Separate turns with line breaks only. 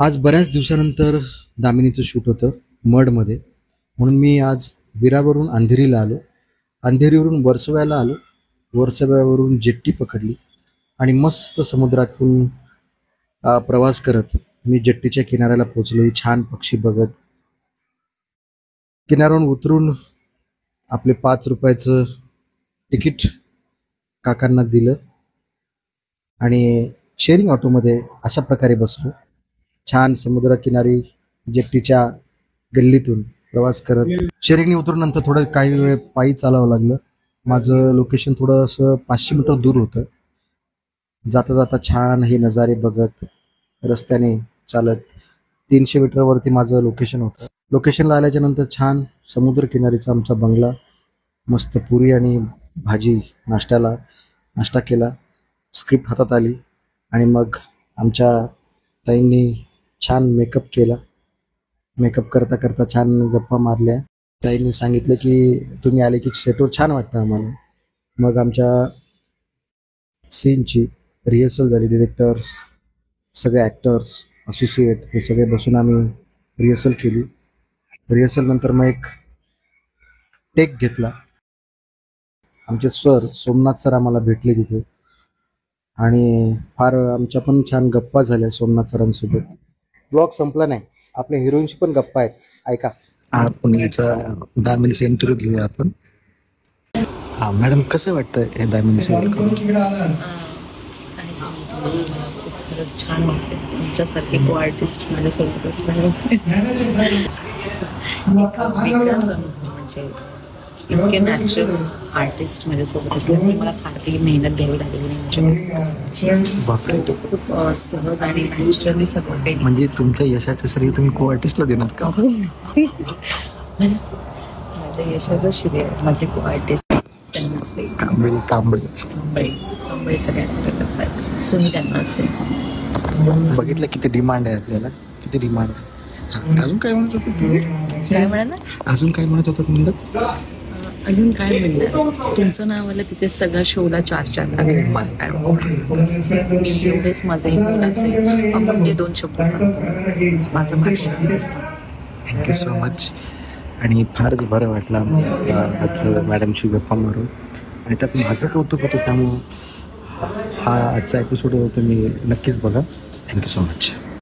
आज बऱ्याच दिवसानंतर दामिनीचं शूट होतं मडमध्ये, म्हणून मी आज विरावरून अंधेरीला आलो. अंधेरीवरून वर्सोव्याला आलो. वर्सोव्यावरून जेट्टी पकडली आणि मस्त समुद्रातून प्रवास करत मी जेट्टीच्या किनाऱ्याला पोचलो. छान पक्षी बघत किनाऱ्यावरून उतरून आपले 5 रुपयाचं तिकीट काकांना दिलं आणि शेअरिंग ऑटोमध्ये अशा प्रकारे बसलो. छान समुद्रकिनारी जेट्टीच्या गल्लीतून प्रवास करत शेअरिंगने उतरून नंतर थोडं काही वेळ पायी चालावं लागलं. माझं लोकेशन थोडंसं 500 मीटर दूर होतं. जाता जाता छान हे नजारे बघत रस्त्याने चालत 300 मीटरवरती माझं लोकेशन होतं. लोकेशनला आल्याच्या नंतर छान समुद्रकिनारीचा आमचा बंगला, मस्त पुरी आणि भाजी नाश्ता केला. स्क्रिप्ट हातात आली आणि मग आमच्या ताईंनी छान मेकअप केला. मेकअप करता करता छान गप्पा मारल्या. ताईंनी सांगितलं की तुम्ही आले की सेटवर छान वाटतं आम्हाला. मग आमच्या सीनची रिहर्सल झाली. डिरेक्टर्स, सगळे ॲक्टर्स, असोसिएट हे सगळे बसून आम्ही रिहर्सल केली. रिहर्सल नंतर मग एक टेक घेतला. आमचे सर सोमनाथ सर आम्हाला भेटले तिथे आणि फार आमच्या पण छान गप्पा झाल्या सोमनाथ सरांसोबत. ब्लॉग संपला नाही, आपल्या हिरोईनशी पण गप्पा आहेत, ऐका.
आपण याचा दामिनीचा इंटरव्ह्यू घेऊया आपण. हा मॅडम, कसं वाटतं हे दामिनीचं?
खरंच छान वाटते तुमच्यासारखे को आर्टिस्ट माझ्यासोबत असल्यामुळे. म्हणजे इतके नॅचरल आर्टिस्ट माझ्यासोबत असल्यामुळे मला फार काही मेहनत घ्यावी लागली नाही. खूप सहज आणि नॅचरली सगळं काही.
म्हणजे तुमच्या यशाचं श्रेय तुम्ही को आर्टिस्टला देणार का?
माझ्या यशाचं श्रेय माझे को आर्टिस्ट त्यांना असते. कांबळे सगळ्यांना करतात, सो मी त्यांना असते.
बघितलं किती डिमांड आहे आपल्याला, किती डिमांड. अजून काय म्हणत होतं तुम्ही?
काय म्हणा?
अजून काय म्हणत होतं म्हणलं?
अजून काय म्हणणार, तुमचं नाव आलं तिथे सगळ्या शोला 4 लागले. मी एवढेच माझे बोलायचे अमूल्य 2 शब्द सांगतो, माझं भाषण दिसतं.
Thank you so much. आणि फारच बरं वाटलं आजचं मॅडमशी गप्पा मारून. आणि त्यात माझं कौतुक होतं, त्यामुळं हा आजचा एपिसोड तुम्ही नक्कीच बघा. Thank you so much.